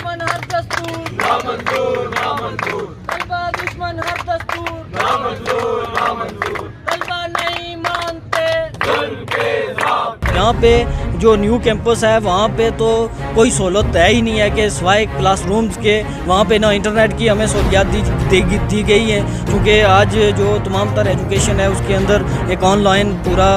दुश्मन हर दस्तूर नामंजूर नामंजूर, तलबा दुश्मन हर दस्तूर नामंजूर नामंजूर, तलबा नहीं मानते जुल्म के ज़ाब्ते। यहाँ पे जो न्यू कैंपस है वहाँ पे तो कोई सहूलत है ही नहीं है कि सिवाय क्लासरूम्स के वहाँ पे ना इंटरनेट की हमें सहूलियात दी गई है, क्योंकि आज जो तमाम तर एजुकेशन है उसके अंदर एक ऑनलाइन पूरा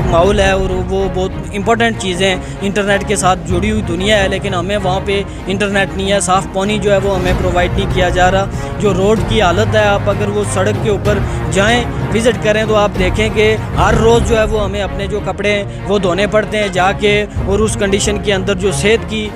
माहौल है और वो बहुत इंपॉर्टेंट चीज़ें हैं, इंटरनेट के साथ जुड़ी हुई दुनिया है, लेकिन हमें वहाँ पे इंटरनेट नहीं है, साफ़ पानी जो है वो हमें प्रोवाइड नहीं किया जा रहा। जो रोड की हालत है, आप अगर वो सड़क के ऊपर जाएँ विज़िट करें तो आप देखें कि हर रोज़ जो है वो हमें अपने जो कपड़े वो धोने पड़ते हैं जाके, और उस कंडीशन के अंदर जो सेहत की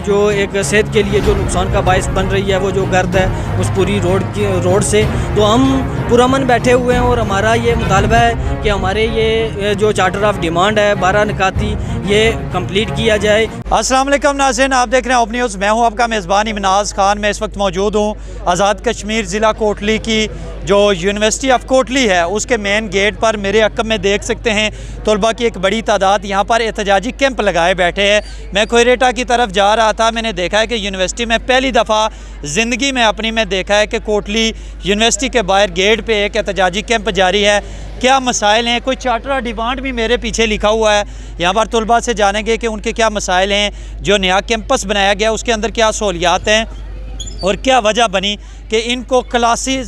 जो एक सेहत के लिए जो नुकसान का बायस बन रही है वो जो गर्द है उस पूरी रोड से। तो हम पुरअमन बैठे हुए हैं और हमारा ये मुतालबा है कि हमारे ये जो चार्टर ऑफ डिमांड है 12 निकाती ये कंप्लीट किया जाए। अस्सलाम वालेकुम नाज़रीन, आप देख रहे हैं ओप न्यूज़। मैं हूं आपका मेज़बान इमनाज़ खान। मैं इस वक्त मौजूद हूं आज़ाद कश्मीर ज़िला कोटली की जो यूनिवर्सिटी ऑफ कोटली है उसके मेन गेट पर। मेरे अक्ब में देख सकते हैं तलबा की एक बड़ी तादाद यहाँ पर एहतजाजी कैंप लगाए बैठे हैं। मैं कोयरेटा की तरफ जा रहा था, मैंने देखा है कि यूनिवर्सिटी में पहली दफ़ा ज़िंदगी में अपनी में देखा है कि कोटली यूनिवर्सिटी के बाहर गेट पे एक एहतजाजी कैंप जारी है। क्या मसाइल हैं, कोई चार्टर डिमांड भी मेरे पीछे लिखा हुआ है। यहाँ पर तलबा से जानेंगे कि उनके क्या मसाइल हैं, जो नया कैंपस बनाया गया उसके अंदर क्या सहूलियात हैं और क्या वजह बनी कि इनको क्लासें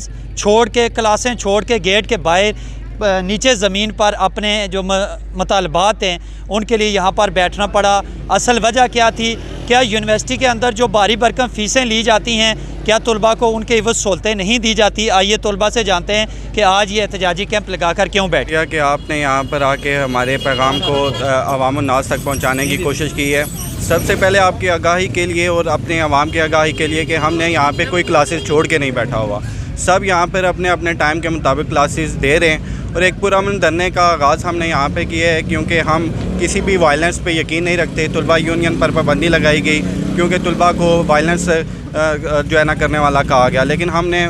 छोड़ के गेट के बाहर नीचे ज़मीन पर अपने जो मुतालबात हैं उनके लिए यहाँ पर बैठना पड़ा। असल वजह क्या थी? क्या यूनिवर्सिटी के अंदर जो भारी भरकम फ़ीसें ली जाती हैं, क्या तलबा को उनके इवज़ सहूलतें नहीं दी जाती? आइए तलबा से जानते हैं कि आज ये एहतजाजी कैंप लगाकर क्यों बैठे। कि आपने यहाँ पर आके हमारे पैगाम को अवाम-उन्नास तक पहुँचाने की कोशिश की है। सबसे पहले आपकी आगाही के लिए और अपने अवाम की आगाही के लिए कि हमने यहाँ पे कोई क्लासेस छोड़ के नहीं बैठा हुआ, सब यहाँ पर अपने अपने टाइम के मुताबिक क्लासेस दे रहे हैं। और एक पुरअमन धरने का आगाज़ हमने यहाँ पे किया है क्योंकि हम किसी भी वायलेंस पे यकीन नहीं रखते। तलबा यूनियन पर पाबंदी लगाई गई क्योंकि तलबा को वायलेंस जो है ना करने वाला कहा गया, लेकिन हमने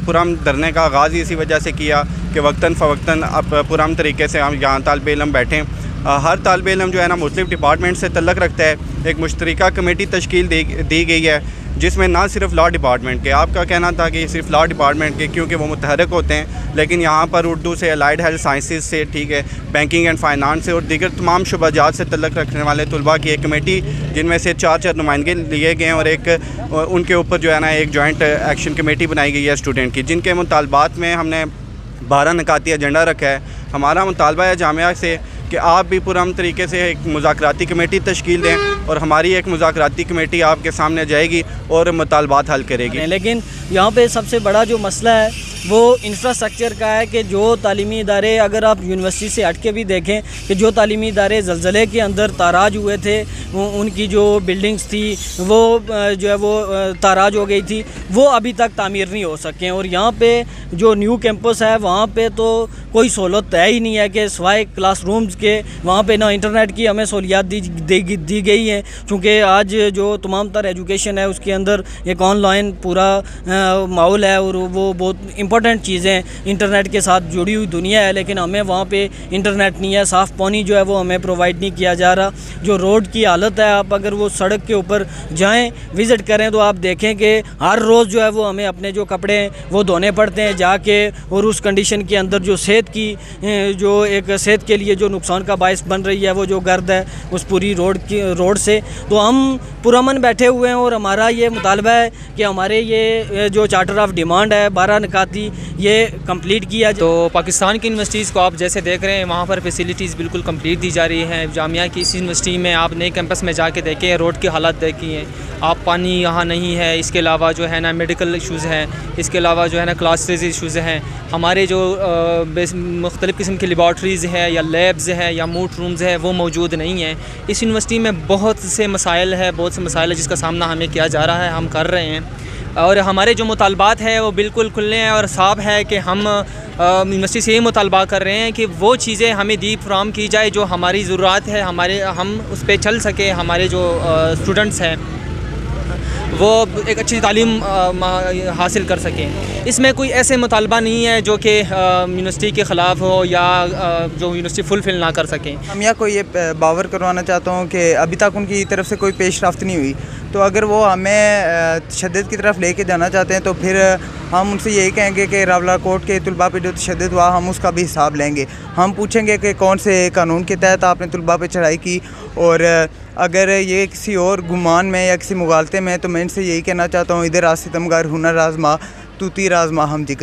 पुरअमन धरने का आगाज़ इसी वजह से किया कि वक्तन फ़वक्तन अब पुरअमन तरीके से हम यहाँ तालिबे इल्म बैठें। हर तालिबे इल्म जो है ना मुख्तलिफ़ डिपार्टमेंट से तल्लक़ रखता है। एक मुश्तरका कमेटी तश्कील दी गई है जिसमें ना सिर्फ लॉ डिपार्टमेंट के, आपका कहना था कि सिर्फ लॉ डिपार्टमेंट के क्योंकि वो मुतहरक होते हैं, लेकिन यहाँ पर उर्दू से, अलाइड हेल्थ साइंसेज से, ठीक है, बैंकिंग एंड फाइनेंस से और दीगर तमाम शुबाजात से तल्लक़ रखने वाले तलबा की एक कमेटी जिनमें से 4 नुमाइंदे लिए गए हैं और एक उनके ऊपर जो है ना एक जॉइंट एक्शन कमेटी बनाई गई है स्टूडेंट की, जिनके मुतालबात में हमने 12 निकाती एजेंडा रखा है। हमारा मुतालबा है जामिया से कि आप भी पुरअमन तरीके से एक मुज़ाकराती कमेटी तश्कील दें और हमारी एक मुज़ाकराती कमेटी आपके सामने जाएगी और मुतालबात हल करेगी। लेकिन यहाँ पे सबसे बड़ा जो मसला है वो इंफ्रास्ट्रक्चर का है कि जो तालीमी इदारे, अगर आप यूनिवर्सिटी से हट के भी देखें कि जो तालीमी इदारे ज़लज़ले के अंदर ताराज हुए थे, उनकी जो बिल्डिंग्स थी वो जो है वो ताराज हो गई थी, वो अभी तक तामीर नहीं हो सके। और यहाँ पे जो न्यू कैंपस है वहाँ पे तो कोई सहूलत है ही नहीं है कि सिवाय क्लासरूम्स के वहाँ पे ना इंटरनेट की हमें सहूलियात दी गई हैं, क्योंकि आज जो तमाम तर एजुकेशन है उसके अंदर एक ऑनलाइन पूरा माहौल है और वो बहुत इंपॉर्टेंट चीज़ें हैं, इंटरनेट के साथ जुड़ी हुई दुनिया है, लेकिन हमें वहाँ पे इंटरनेट नहीं है, साफ़ पानी जो है वो हमें प्रोवाइड नहीं किया जा रहा। जो रोड की हालत है, आप अगर वो सड़क के ऊपर जाएँ विज़िट करें तो आप देखें कि हर रोज़ जो है वो हमें अपने जो कपड़े वो धोने पड़ते हैं जाके, और उस कंडीशन के अंदर जो सेहत की जो एक सेहत के लिए जो नुकसान का बायस बन रही है वो जो गर्द है उस पूरी रोड से। तो हम पुरअमन बैठे हुए हैं और हमारा ये मुतालबा है कि हमारे ये जो चार्टर ऑफ डिमांड है 12 निकाती ये कंप्लीट किया। तो पाकिस्तान की यूनिवर्सिटीज़ को आप जैसे देख रहे हैं वहाँ पर फैसिलिटीज़ बिल्कुल कंप्लीट दी जा रही हैं। जामिया की इस यूनिवर्सिटी में आप नए कैंपस में जाके देखें, रोड की हालत देखिए आप, पानी यहाँ नहीं है, इसके अलावा जो है ना मेडिकल इशूज़ हैं, इसके अलावा जो है ना क्लासेस इशूज़ हैं, हमारे जो मुख्तलिफ़ किस्म की लेबॉर्ट्रीज़ है या लैब्स है या मूट रूम्स है वो मौजूद नहीं हैं। इस यूनिवर्सिटी में बहुत से मसाइल है जिसका सामना हमें किया जा रहा है, हम कर रहे हैं। और हमारे जो मुतालबात है वो बिल्कुल खुले हैं और साफ है कि हम यूनिवर्सिटी से ये मुतालबा कर रहे हैं कि वो चीज़ें हमें दी फराहम की जाए जो हमारी ज़रूरत है, हम उस पर चल सके, हमारे जो स्टूडेंट्स हैं वो एक अच्छी तालीम हासिल कर सकें। इसमें कोई ऐसे मुतालबा नहीं है जो कि यूनिवर्सिटी के ख़िलाफ़ हो या जो यूनिवर्सिटी फुलफ़िल ना कर सकें। हम या को ये बावर करवाना चाहता हूँ कि अभी तक उनकी तरफ से कोई पेशरफ्त नहीं हुई। तो अगर वो हमें तशद्दुद की तरफ लेके जाना चाहते हैं तो फिर हम उनसे यही कहेंगे कि रावला कोर्ट के तलबा पे जो तशद्दुद हुआ हम उसका भी हिसाब लेंगे। हम पूछेंगे कि कौन से कानून के तहत आपने तलबा पे चढ़ाई की, और अगर ये किसी और गुमान में या किसी मुगालते में, तो मैं इनसे यही कहना चाहता हूँ, इधर आ सितमगार हुनर आज़मा तू तीर आज़मा हम जिगर।